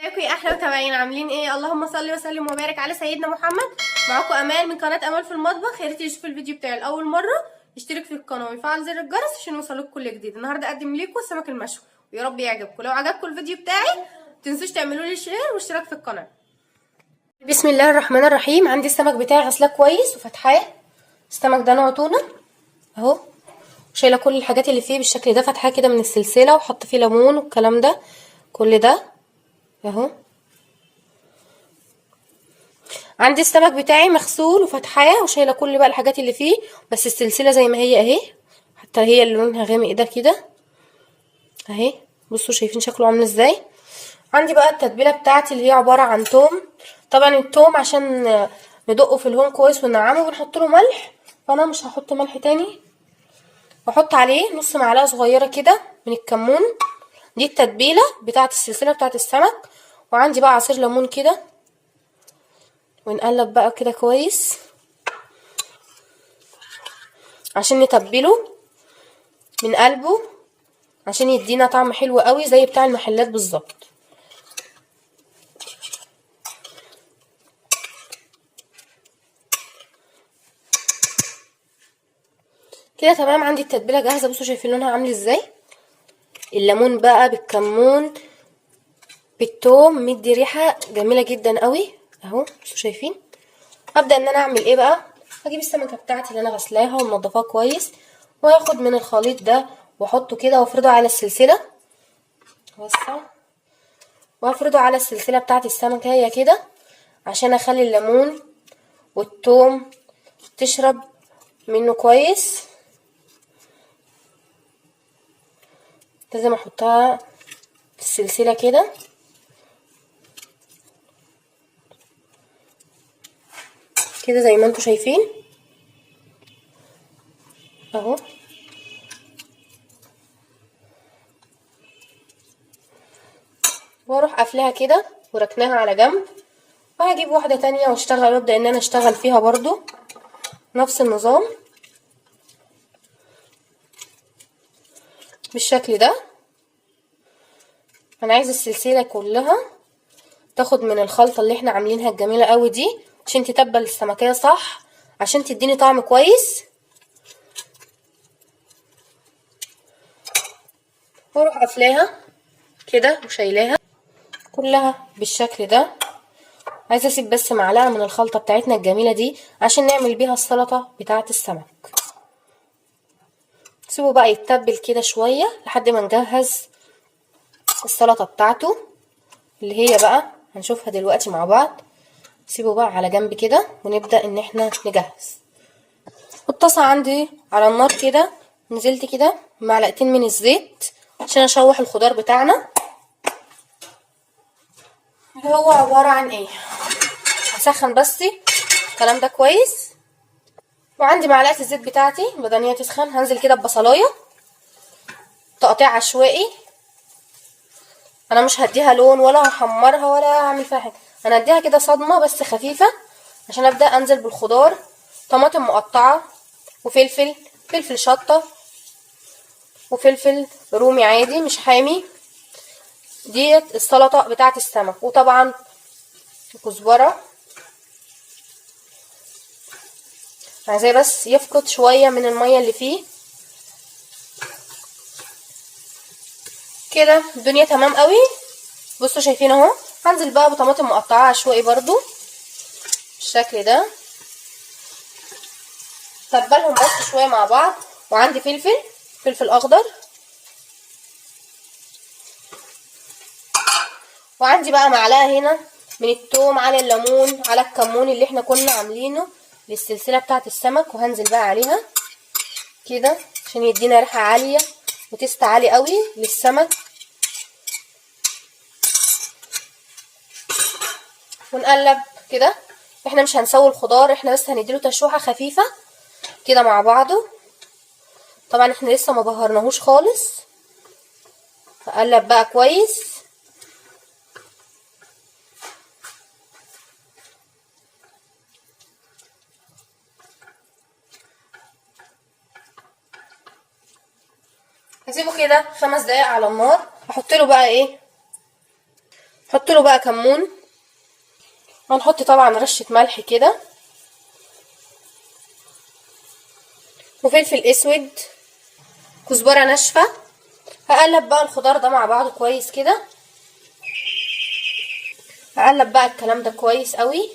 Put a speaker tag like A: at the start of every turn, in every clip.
A: ازيكم يا احلى متابعين؟ عاملين ايه؟ اللهم صل وسلم وبارك على سيدنا محمد. معاكم امال من قناه امال في المطبخ. يا ريت تشوفوا الفيديو بتاعي لاول مره، اشترك في القناه وفعل زر الجرس عشان يوصلك كل جديد. النهارده اقدم لكم السمك المشوي ويا رب يعجبكم. لو عجبكم الفيديو بتاعي متنسوش تعملوا لي شير واشتراك في القناه. بسم الله الرحمن الرحيم. عندي السمك بتاعي غسلاه كويس وفتحاه. السمك ده نوع تونه اهو، شايله كل الحاجات اللي فيه بالشكل ده، فتحاه كده من السلسله وحط فيه ليمون والكلام ده كل ده اهو. عندي السمك بتاعي مغسول وفتحاه وشايله كل بقى الحاجات اللي فيه، بس السلسله زي ما هي اهي، حتى هي اللي لونها غامق ده كده اهي. بصوا شايفين شكله عامل ازاي. عندي بقى التتبيله بتاعتي اللي هي عباره عن توم. طبعا التوم عشان ندقه في الهون كويس وننعمه بنحط له ملح، فانا مش هحط ملح تاني. واحط عليه نص معلقه صغيره كده من الكمون. دي التتبيله بتاعت السلسله بتاعت السمك. وعندي بقى عصير ليمون كده، ونقلب بقى كده كويس عشان نتبله من قلبه، عشان يدينا طعم حلو قوي زي بتاع المحلات بالظبط. كده تمام. عندي التتبيله جاهزه. بصوا شايفين لونها عامل ازاي. الليمون بقى بالكمون بالثوم مدي ريحه جميله جدا قوي اهو. بصوا شايفين. هبدا ان انا اعمل ايه بقى. هجيب السمكه بتاعتي اللي انا غسلاها ومنضفاها كويس، وهاخد من الخليط ده واحطه كده وافرده على السلسله. وسع وهفرده على السلسله بتاعت السمكه هي كده، عشان اخلي الليمون والثوم تشرب منه كويس. لازم احطها في السلسله كده كده زي ما انتوا شايفين اهو. واروح قافلاها كده وركناها على جنب، وهجيب واحده تانية واشتغل وابدا ان انا اشتغل فيها برضو نفس النظام بالشكل ده. انا عايزه السلسله كلها تاخد من الخلطه اللي احنا عاملينها الجميله قوي دي، عشان تتبل السمكيه صح، عشان تديني طعم كويس. واروح قافلاها كده وشايلاها كلها بالشكل ده. عايزه اسيب بس معلقه من الخلطه بتاعتنا الجميله دي عشان نعمل بيها السلطه بتاعه السمك. سيبه بقى يتبل كده شويه لحد ما نجهز السلطه بتاعته اللي هي بقى هنشوفها دلوقتي مع بعض. سيبه بقى على جنب كده ونبدا ان احنا نجهز. الطاسه عندي على النار كده، نزلت كده معلقتين من الزيت عشان اشوح الخضار بتاعنا اللي هو عباره عن ايه. هسخن بس الكلام ده كويس. وعندي معلقه الزيت بتاعتي بدل ان هي تسخن، هنزل كده ببصلايه تقطيع عشوائي. انا مش هديها لون ولا هحمرها ولا هعمل فيها حاجه، انا هديها كده صدمه بس خفيفه عشان ابدا انزل بالخضار. طماطم مقطعه وفلفل، فلفل شطه وفلفل رومي عادي مش حامي. ديت السلطه بتاعه السمك. وطبعا كزبره، عايزاه بس يفقد شويه من الميه اللي فيه كده. الدنيا تمام قوي. بصوا شايفين اهو. هنزل بقى بطماطم مقطعه عشوائي برضو بالشكل ده، تبلهم بس شويه مع بعض. وعندي فلفل اخضر، وعندي بقى معلقه هنا من الثوم على الليمون على الكمون اللي احنا كنا عاملينه للسلسله بتاعه السمك. وهنزل بقى عليها كده عشان يدينا ريحه عاليه وتست عالي قوي للسمك. ونقلب كده. احنا مش هنسوي الخضار، احنا بس هنديله تشويحه خفيفه كده مع بعضه. طبعا احنا لسه ما بهرناهوش خالص. هقلب بقى كويس. هسيبه كده 5 دقايق على النار. هحط له بقى ايه، هحط له بقى كمون، هنحط طبعا رشة ملح كده وفلفل اسود، كزبرة ناشفة. هقلب بقى الخضار ده مع بعضه كويس كده، هقلب بقى الكلام ده كويس قوي،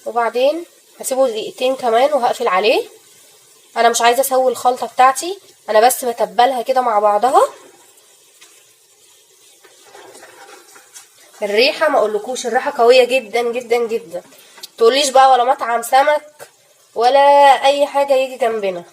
A: وبعدين هسيبه دقيقتين كمان وهقفل عليه. انا مش عايزه اسوي الخلطه بتاعتي، انا بس بتبلها كده مع بعضها. الريحه ما اقولكوش، الريحه قويه جدا جدا جدا، تقوليش بقى ولا مطعم سمك ولا اي حاجه يجي جنبنا.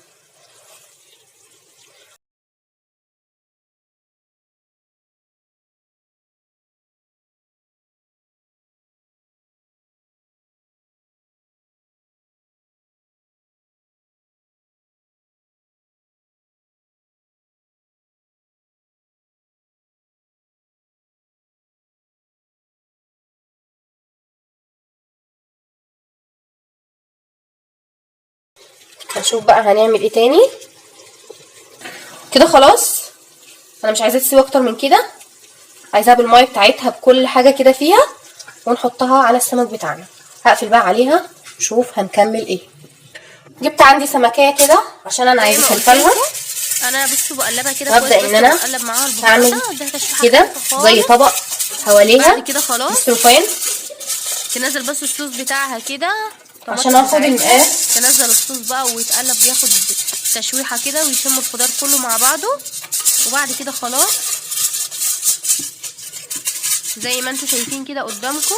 A: هنشوف بقى هنعمل ايه تاني. كده خلاص، انا مش عايزاها تسيب اكتر من كده، عايزاها بالميه بتاعتها بكل حاجه كده فيها، ونحطها على السمك بتاعنا. هقفل بقى عليها، نشوف هنكمل ايه. جبت عندي سمكيه كده عشان انا عايزه افلفلها.
B: انا بصوا بقلبها كده
A: وابدا
B: كويس،
A: ان انا
B: بقلب معاها
A: هعمل
B: البهارات
A: كده زي طبق حواليها.
B: بعد كده خلاص
A: السلوفان
B: تنزل بس الصوص بتاعها كده
A: عشان اخد المقاس.
B: تنزل الصوص بقى ويتقلب، بياخد تشويحه كده ويشم الخضار كله مع بعضه. وبعد كده خلاص زي ما انتوا شايفين كده قدامكم.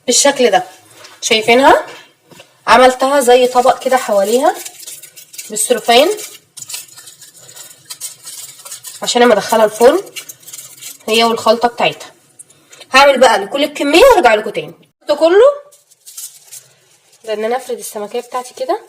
A: بالشكل ده شايفينها، عملتها زي طبق كده حواليها بالسلوفان عشان انا ادخلها الفرن هي والخلطه بتاعتها. هعمل بقى لكل الكميه وارجع لكم تاني. ده كله لان انا افرد السمكيه بتاعتي كده.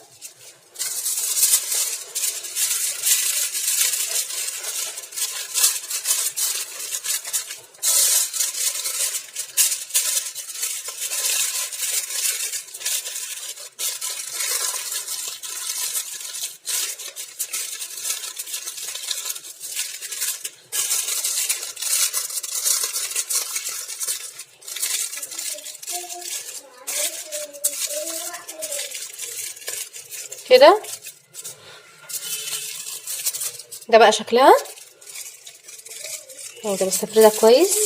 A: كده ده بقى شكلها. عايزه بس افردها كويس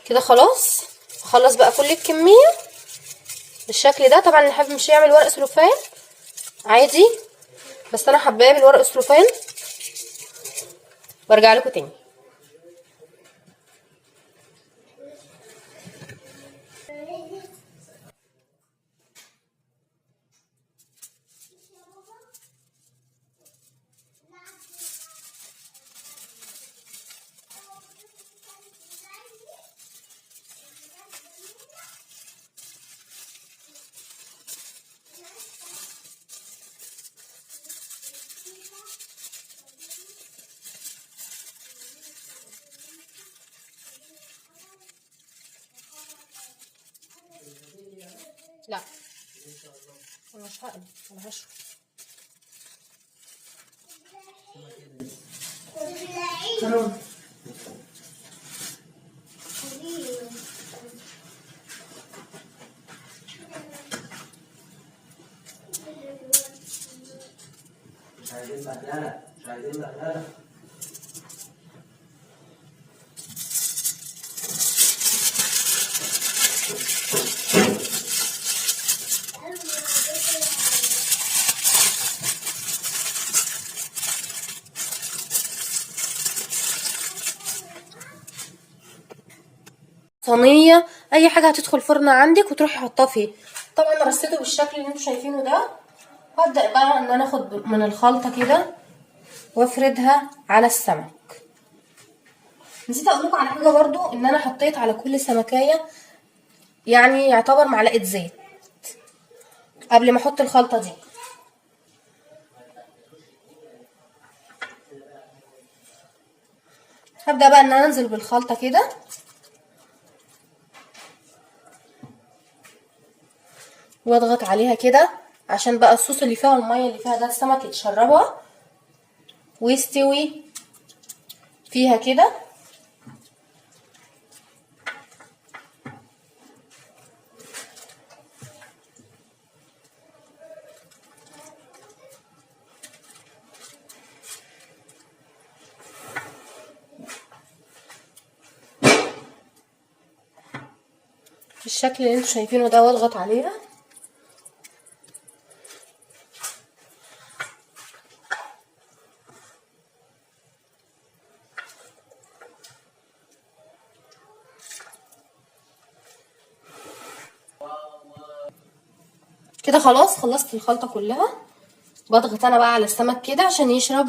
A: كده. خلاص هخلص بقى كل الكميه بالشكل ده. طبعا اللي حابب مش يعمل ورق سلوفان عادي، بس انا حباه بالورق السلوفان. وارجع لكم تاني. لا انا مش هقلب، انا هشوي.
C: مش عايزين بهدلة، مش عايزين بهدلة.
A: صينيه اي حاجه هتدخل فرن عندك وتروحي حطها فيه. طبعا انا رصيته بالشكل اللي انتوا شايفينه ده. هبدا بقى ان انا اخد من الخلطه كده وافردها على السمك. نسيت اقول لكم على حاجه برضو، ان انا حطيت على كل سمكيه يعني يعتبر معلقه زيت قبل ما احط الخلطه دي. هبدأ بقى ان انا انزل بالخلطة كده، واضغط عليها كده عشان بقى الصوص اللي فيها والمية اللي فيها ده السمك يتشربها ويستوي فيها كده. بالشكل اللي انتوا شايفينه ده، واضغط عليها. كده خلاص خلصت الخلطة كلها. بضغط انا بقى على السمك كده عشان يشرب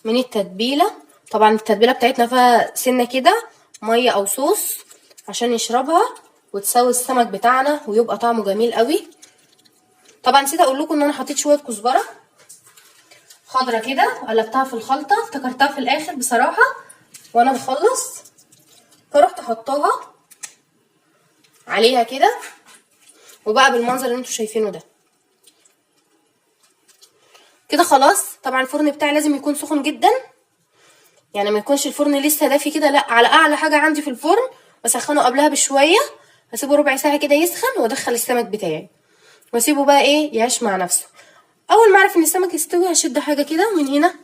A: من التتبيلة. طبعا التتبيلة بتاعتنا فيها سنة كده مية او صوص عشان يشربها وتسوي السمك بتاعنا ويبقى طعمه جميل قوي. طبعا نسيت اقول لكم ان انا حطيت شوية كزبرة خضرة كده، قلبتها في الخلطة، افتكرتها في الاخر بصراحة وانا بخلص، فرحت حطاها عليها كده، وبقى بالمنظر اللي انتوا شايفينه ده. كده خلاص. طبعا الفرن بتاعي لازم يكون سخن جدا، يعني ما يكونش الفرن لسه دافي كده، لا، على اعلى حاجه عندي في الفرن، بسخنه قبلها بشويه، اسيبه ربع ساعه كده يسخن، وادخل السمك بتاعي واسيبه بقى ايه يعيش مع نفسه. اول ما اعرف ان السمك استوي هشد حاجه كده من هنا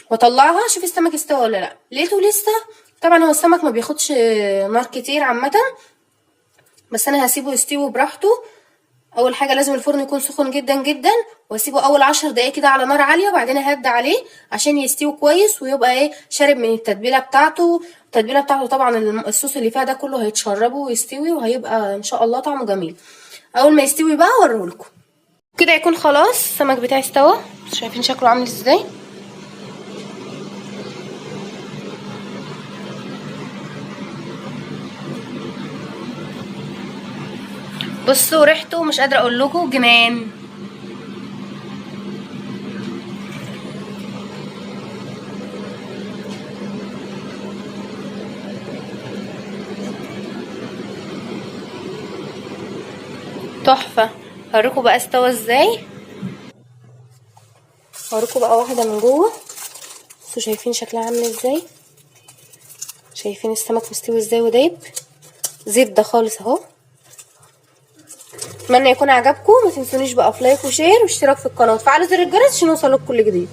A: واطلعها اشوف السمك استوى ولا لا. لقيته لسه، طبعا هو السمك ما بياخدش نار كتير عامه، بس انا هسيبه يستوي براحته. اول حاجه لازم الفرن يكون سخن جدا جدا، واسيبه اول 10 دقايق كده على نار عاليه، وبعدين اهدى عليه عشان يستوي كويس ويبقى ايه شارب من التتبيله بتاعته. التتبيله بتاعته طبعا الصوص اللي فيها ده كله هيتشربه ويستوي، وهيبقى ان شاء الله طعمه جميل. اول ما يستوي بقى اوريهولكم. كده يكون خلاص السمك بتاعي استوى. شايفين شكله عامل ازاي؟ بصوا ريحته مش قادره اقول لكم جنان. تحفه. هوريكم بقى استوى ازاي. هوريكم بقى واحده من جوه. بصوا شايفين شكلها عامل ازاي؟ شايفين السمك مستوي ازاي ودايب زبده خالص اهو. اتمنى يكون عجبكم. ما تنسونيش بقى في لايك وشير واشتراك في القناه وتفعلوا زر الجرس عشان يوصلكوا كل جديد.